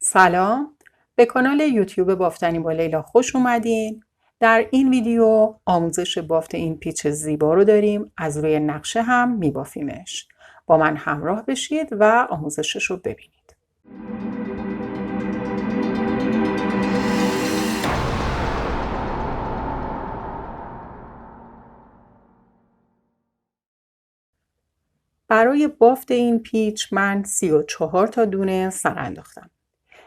سلام، به کانال یوتیوب بافتنی با لیلا خوش اومدین. در این ویدیو آموزش بافت این پیچ زیبا رو داریم. از روی نقشه هم میبافیمش. با من همراه بشید و آموزشش رو ببینید. برای بافت این پیچ من 34 تا دونه سر انداختم.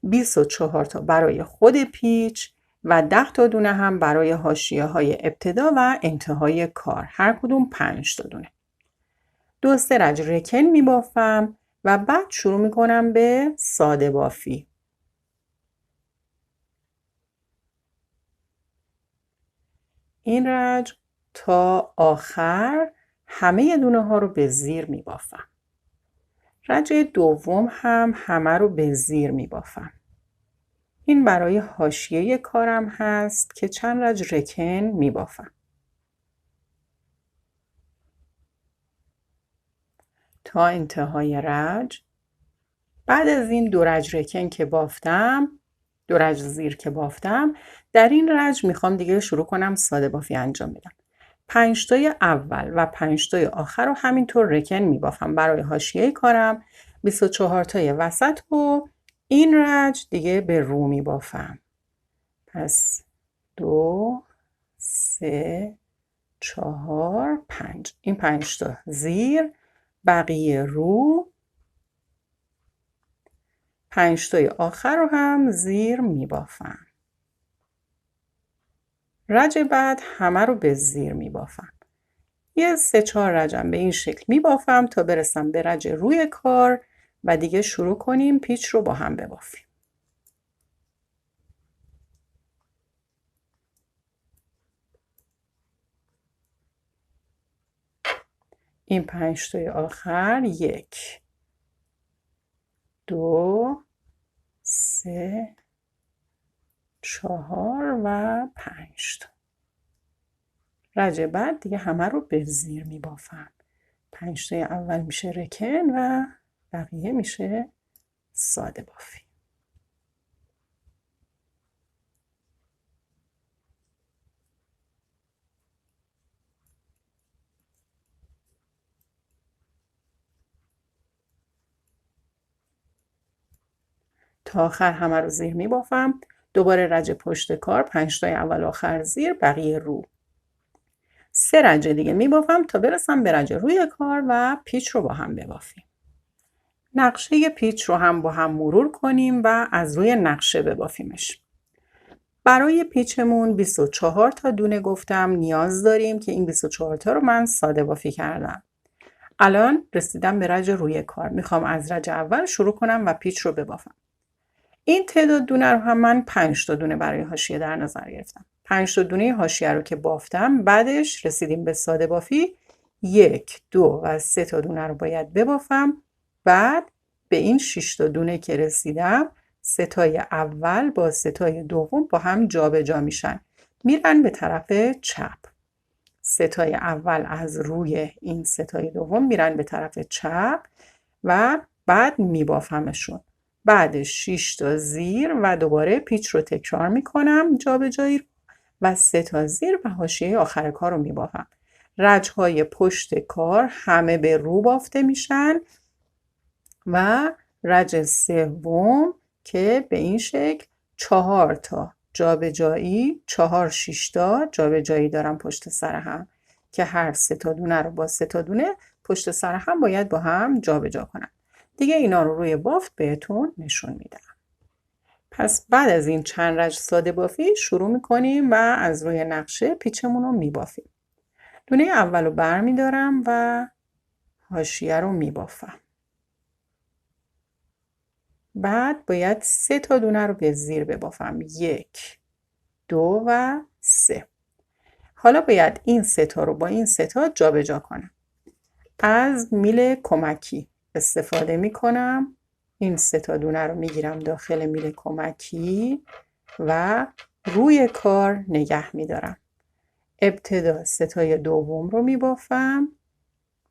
24 تا برای خود پیچ و 10 تا دونه هم برای حاشیه‌های ابتدا و انتهای کار. هر کدوم 5 تا دونه. 2 رج رکن میبافم و بعد شروع میکنم به ساده بافی. این رج تا آخر همه دونه ها رو به زیر میبافم. رج دوم هم همه رو به زیر میبافم. این برای حاشیه کارم هست که چند رج رکن میبافم تا انتهای رج. بعد از این 2 رج رکن که بافتم، 2 رج زیر که بافتم، در این رج میخوام دیگه شروع کنم ساده بافی انجام بدم. 5 تای اول و 5 تای آخر رو همینطور رکن میبافم برای حاشیه کارم. 24 تای وسط رو این رج دیگه به رو میبافم. پس 2 3 4 5. این 5 تا زیر، بقیه رو. 5 تای آخر رو هم زیر میبافم. رج بعد همه رو به زیر میبافم. یه 3-4 رجم به این شکل میبافم تا برسم به رج روی کار و دیگه شروع کنیم پیچ رو با هم ببافیم. این 5 تای آخر 1 2 3 4 و 5 تا. رج بعد دیگه همه رو به زیر میبافم. 5 تای اول میشه رکن و بقیه میشه ساده بافی. تا آخر همه رو زیر میبافم. دوباره رج پشت کار 5 تای اول آخر زیر، بقیه رو. 3 رج دیگه میبافم تا برسم به رج روی کار و پیچ رو با هم ببافیم. نقشه پیچ رو هم با هم مرور کنیم و از روی نقشه ببافیمش. برای پیچمون 24 تا دونه گفتم نیاز داریم که این 24 تا رو من ساده بافی کردم. الان رسیدم به رج روی کار. میخوام از رج اول شروع کنم و پیچ رو ببافم. این تعداد دونه رو هم من 5 تا دونه برای حاشیه در نظر گرفتم. 5 تا دونه حاشیه رو که بافتم، بعدش رسیدیم به ساده بافی. 1 2 و 3 تا دونه رو باید ببافم. بعد به این 6 تا دونه که رسیدم، 3 تای اول با 3 تای دوم با هم جابجا میشن، میرن به طرف چپ. 3 تای اول از روی این 3 تای دوم میرن به طرف چپ و بعد میبافمشون. بعدش 6 تا زیر و دوباره پیچ رو تکرار میکنم جابجایی و 3 تا زیر و حاشیه آخر کار رو میبافم. رج‌های پشت کار همه به رو بافته میشن و رج سوم که به این شکل 4 تا جابجایی، 4-6 تا جابجایی دارم پشت سر هم که هر 3 تا دونه رو با 3 تا دونه پشت سر هم باید با هم جابجا کنم. دیگه اینا رو روی بافت بهتون نشون میدم. پس بعد از این چند رج ساده بافی شروع میکنیم و از روی نقشه پیچمون رو میبافیم. دونه اول رو بر میدارم و حاشیه رو میبافم. بعد باید 3 تا دونه رو به زیر ببافم. 1 2 و 3. حالا باید این 3 تا رو با این 3 تا جابجا کنم. از میل کمکی استفاده میکنم. این 3 تا دونه رو میگیرم داخل میل کمکی و روی کار نگه میدارم. ابتدا 3 تای دوم رو میبافم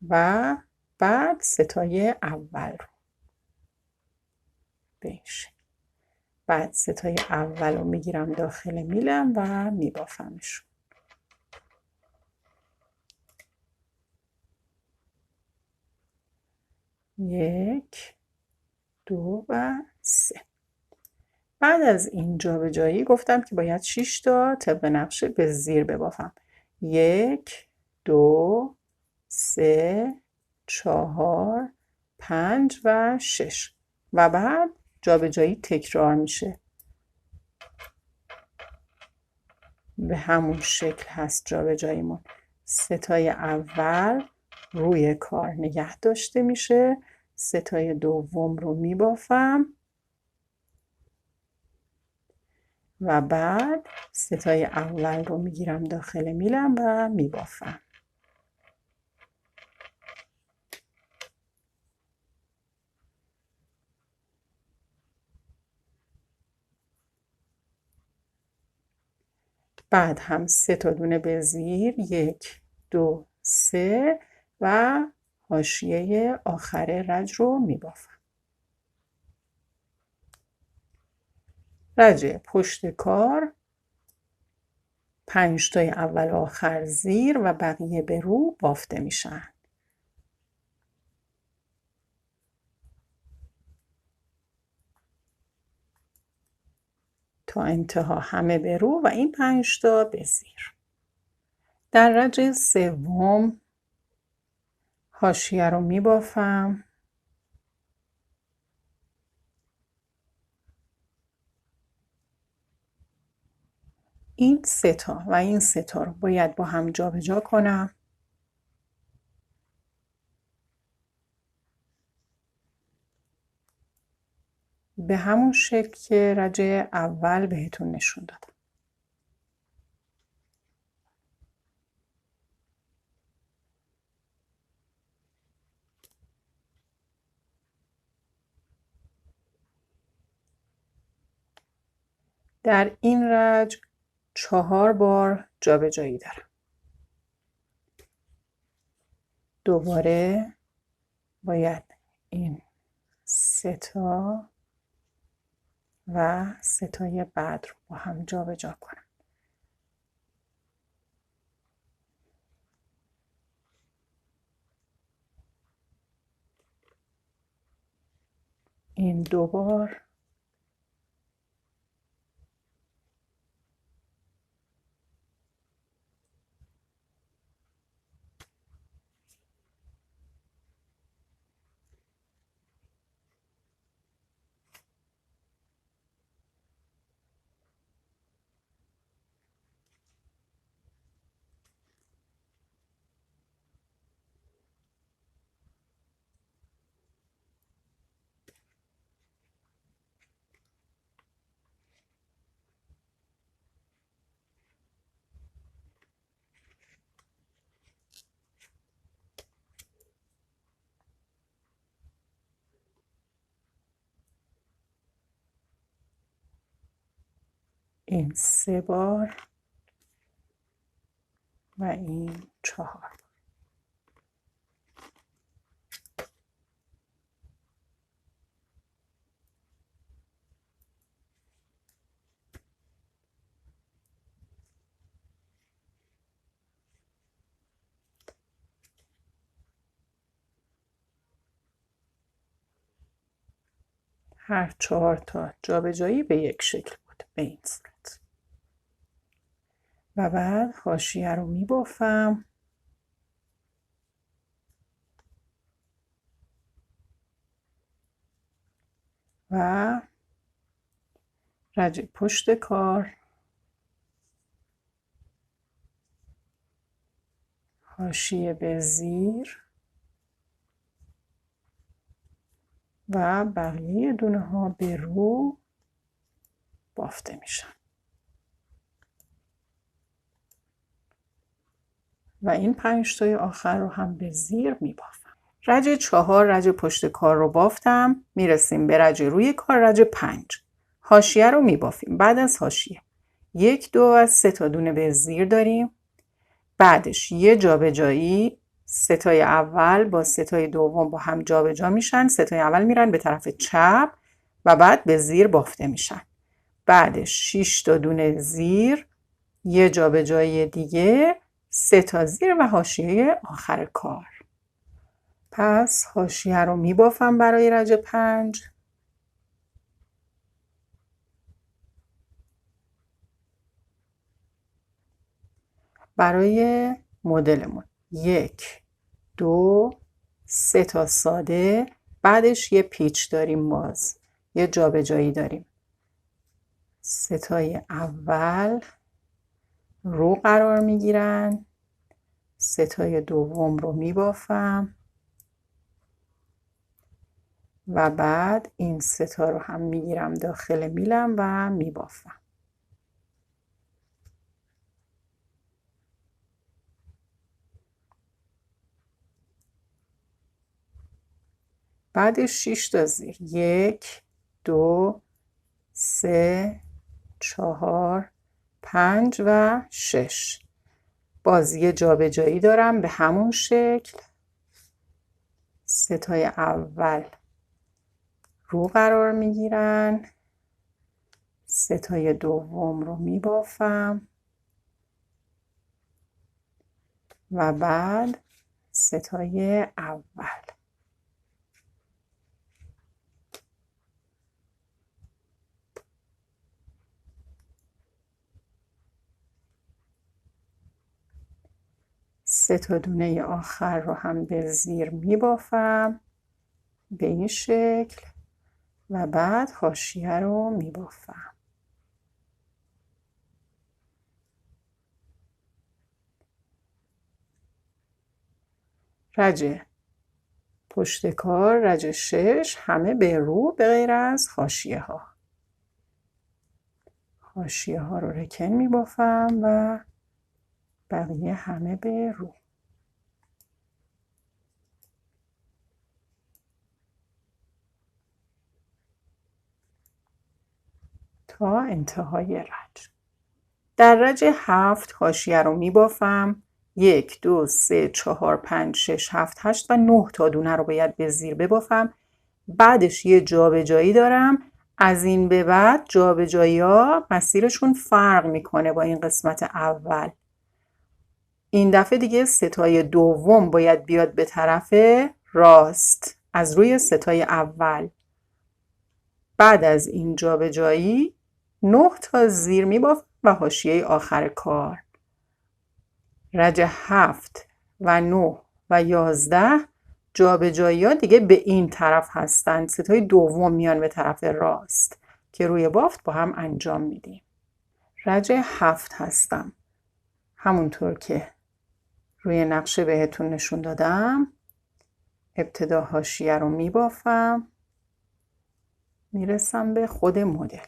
و بعد 3 تای اول رو. به این شکل. بعد ستای اول رو میگیرم داخل میلم و میبافمشون. یک، دو و سه. بعد از این جابجایی گفتم که باید 6 تا طبق نقشه به زیر ببافم. 1 2 3 4 5 و 6 و بعد جابجایی تکرار میشه. به همون شکل هست جابجاییمون. ستای اول روی کار نگه داشته میشه، ستای دوم رو میبافم و بعد ستای اول رو میگیرم داخل میلم و میبافم. بعد هم 3 تا دونه به زیر، 1 2 3 و حاشیه آخر رج رو میبافم. رج پشت کار 5 تای اول آخر زیر و بقیه به رو بافته میشن. تا انتها همه به رو و این 5 تا به زیر. در رج سوم حاشیه رو میبافم. این 3 تا و این 3 تا رو باید با هم جابجا کنم. به همون شکل که رج اول بهتون نشون دادم. در این رج 4 بار جابجایی دارم. دوباره باید این 3 تا و 3 تای بعد رو با هم جابجا کنم. این 2 بار این 3 بار و این 4. هر 4 تا جابجایی به یک شکل بود به این صورت. و بعد حاشیه رو میبافم و رج پشت کار حاشیه به زیر و بقیه دونه ها به رو بافته میشن و این 5 تای آخر رو هم به زیر میبافم. رج 4 رج پشت کار رو بافتم. میرسیم به رج روی کار، رج 5. حاشیه رو میبافیم. بعد از حاشیه 1 2 و 3 تا دونه به زیر داریم. بعدش یه جابجایی، 3 تای اول با 3 تای دوم با هم جابجا میشن. 3 تای اول میرن به طرف چپ و بعد به زیر بافته میشن. بعدش 6 تا دونه زیر، یه جابجایی دیگه، 3 تا زیر و حاشیه آخر کار. پس حاشیه رو میبافم برای رج 5. برای مدلمون 1 2 3 تا ساده، بعدش یه پیچ داریم، باز یه جابجایی داریم. ستای اول رو قرار میگیرن، ستای دوم رو میبافم و بعد این ستا رو هم میگیرم داخل میلم و میبافم. بعدش 6 تا زیر، 1 2 3 4 5 و 6. باز یه جابجایی دارم به همون شکل. ستای اول رو قرار میگیرن، ستای دوم رو میبافم و بعد ستای اول. سه تا دونه آخر رو هم به زیر میبافم به این شکل و بعد حاشیه رو میبافم. رج پشت کار، رج 6 همه به رو به غیر از حاشیه ها. حاشیه ها رو رکن میبافم و بقیه همه به رو. تا انتهای رج. در رج 7 حاشیه رو میبافم. 1 2 3 4 5 6 7 8 و 9 تا دونه رو باید به زیر ببافم. بعدش یه جابجایی دارم. از این به بعد جابجایی ها مسیرشون فرق میکنه با این قسمت اول. این دفعه دیگه ستای دوم باید بیاد به طرف راست از روی ستای اول. بعد از این جابجایی 9 تا زیر میبافم و حاشیه آخر کار. رج 7 و 9 و 11 جابجایی ها دیگه به این طرف هستن. ستای دوم میان به طرف راست که روی بافت با هم انجام میدیم. رج 7 هستم. همونطور که روی نقشه بهتون نشون دادم ابتدا حاشیه رو میبافم، میرسم به خود مدل.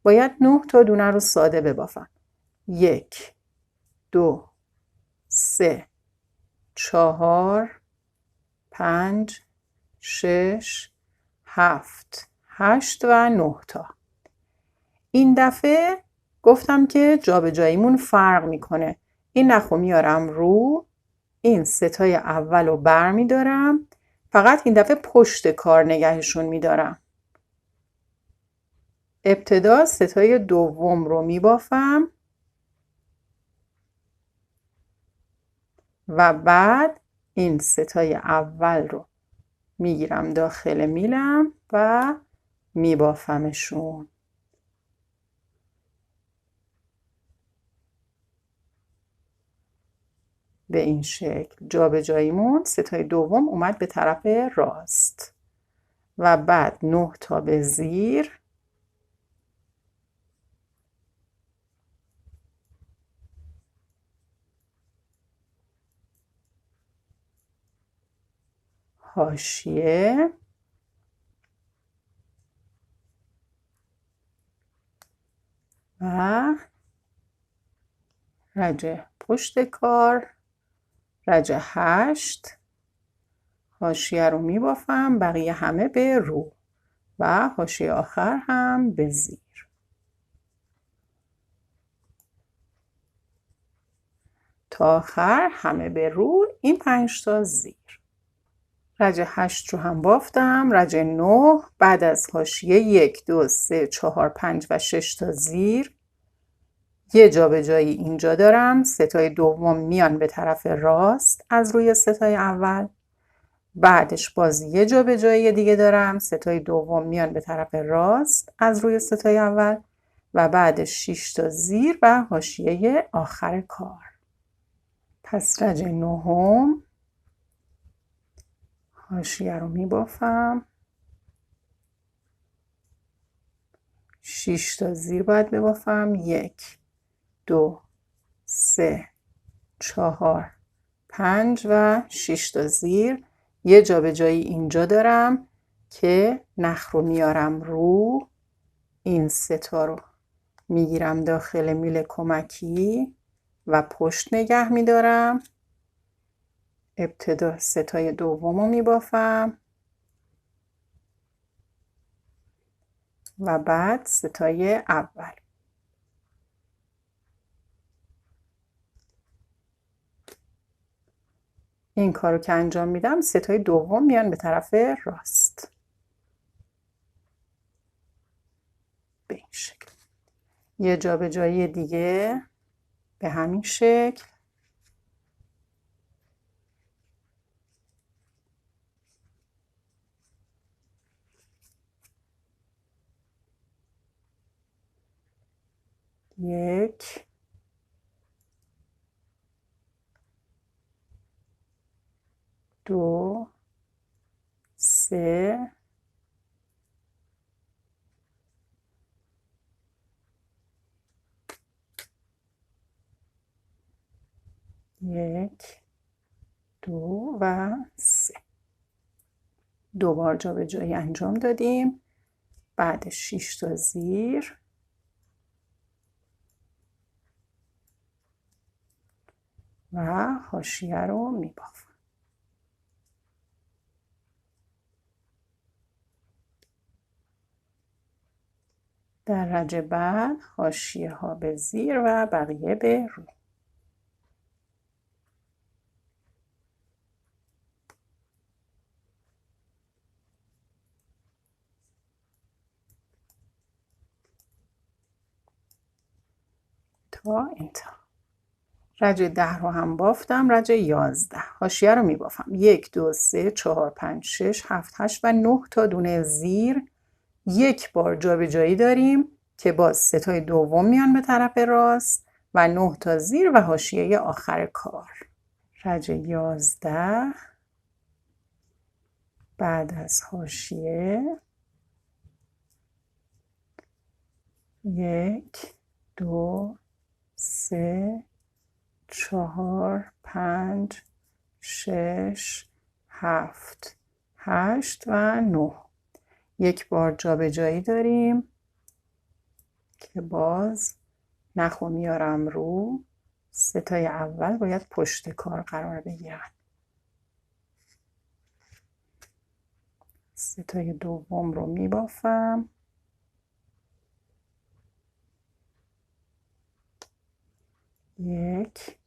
باید 9 تا دونه رو ساده ببافم. 1 2 3 4 5 6 7 8 و 9 تا. این دفعه گفتم که جابجاییمون فرق میکنه. این نخو میارم رو، این ستای اول رو بر میدارم، فقط این دفعه پشت کار نگهشون میدارم. ابتدا ستای دوم رو میبافم و بعد این ستای اول رو میگیرم داخل میلم و میبافمشون. به این شکل جابجاییمون ستای دوم اومد به طرف راست و بعد 9 تا به زیر، حاشیه و رج پشت کار. رج 8 حاشیه رو میبافم، بقیه همه به رو و حاشیه آخر هم به زیر. تا آخر همه به رو، این 5 تا زیر. رج 8 رو هم بافتم. رج 9 بعد از حاشیه 1 2 3 4 5 و 6 تا زیر یه جابجایی اینجا دارم. ستای دوم میان به طرف راست از روی ستای اول. بعدش باز یه جابجایی دیگه دارم. ستای دوم میان به طرف راست از روی ستای اول و بعدش 6 تا زیر و حاشیه آخر کار. پس رج 9 حاشیه رو میبافم. 6 تا زیر باید ببافم. 1 2 3 4 5 و 6 تا زیر. یه جابجایی اینجا دارم که نخ رو میارم رو. این ستا رو میگیرم داخل میل کمکی و پشت نگه میدارم. ابتدا ستای دوم رو میبافم و بعد ستای اول. این کار رو که انجام میدم ستای دوم میان به طرف راست به این شکل. یه جابجایی دیگه به همین شکل. یک دو سه یک دو و سه. دو بار جابجایی انجام دادیم. بعد 6 تا زیر و حاشیه رو میبافم. در رج بعد حاشیه ها به زیر و بقیه به رو. تا انتها. رج 10 رو هم بافتم. رج 11 حاشیه رو میبافم. 1 2 3 4 5 6 7 8 و 9 تا دونه زیر. یک بار جابجایی داریم که باز ستای دوم میان به طرف راست و 9 تا زیر و حاشیه آخر کار. رج 11 بعد از حاشیه 1 2 3 4 5 6 7 8 و 9. یک بار جابجایی داریم که باز نخ رو میارم رو. ستای اول باید پشت کار قرار بگیرن. ستای دوم رو میبافم. یک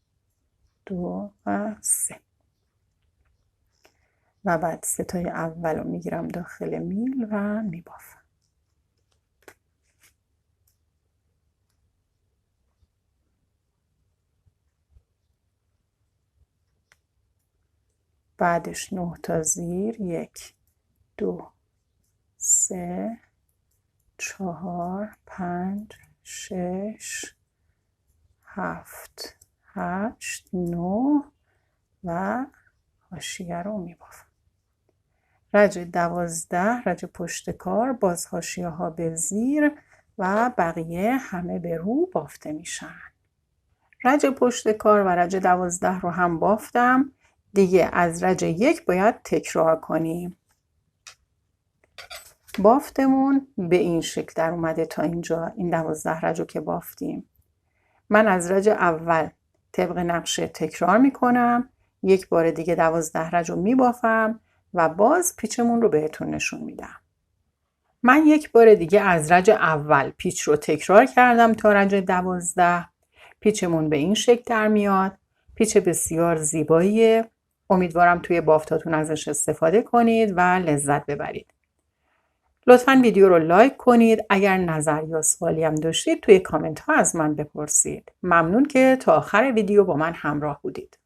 دو و سه و بعد ستای اول رو میگیرم داخل میل و میبافم. بعدش 9 تا زیر. 1 2 3 4 5 6 7 8 9 و حاشیه رو میبافم. رج 12 رج پشت کار. باز حاشیه ها به زیر و بقیه همه به رو بافته میشن. رج پشت کار و رج 12 رو هم بافتم. دیگه از رج 1 باید تکرار کنیم. بافتمون به این شکل در اومده تا اینجا. این 12 رج رو که بافتیم. من از رج اول طبق نقشه تکرار میکنم. یک بار دیگه 12 رج رو میبافم و باز پیچمون رو بهتون نشون میدم. من یک بار دیگه از رج اول پیچ رو تکرار کردم تا رج 12. پیچمون به این شکل در میاد. پیچ بسیار زیباییه. امیدوارم توی بافتاتون ازش استفاده کنید و لذت ببرید. لطفاً ویدیو رو لایک کنید. اگر نظر یا سوالی هم داشتید توی کامنت ها از من بپرسید. ممنون که تا آخر ویدیو با من همراه بودید.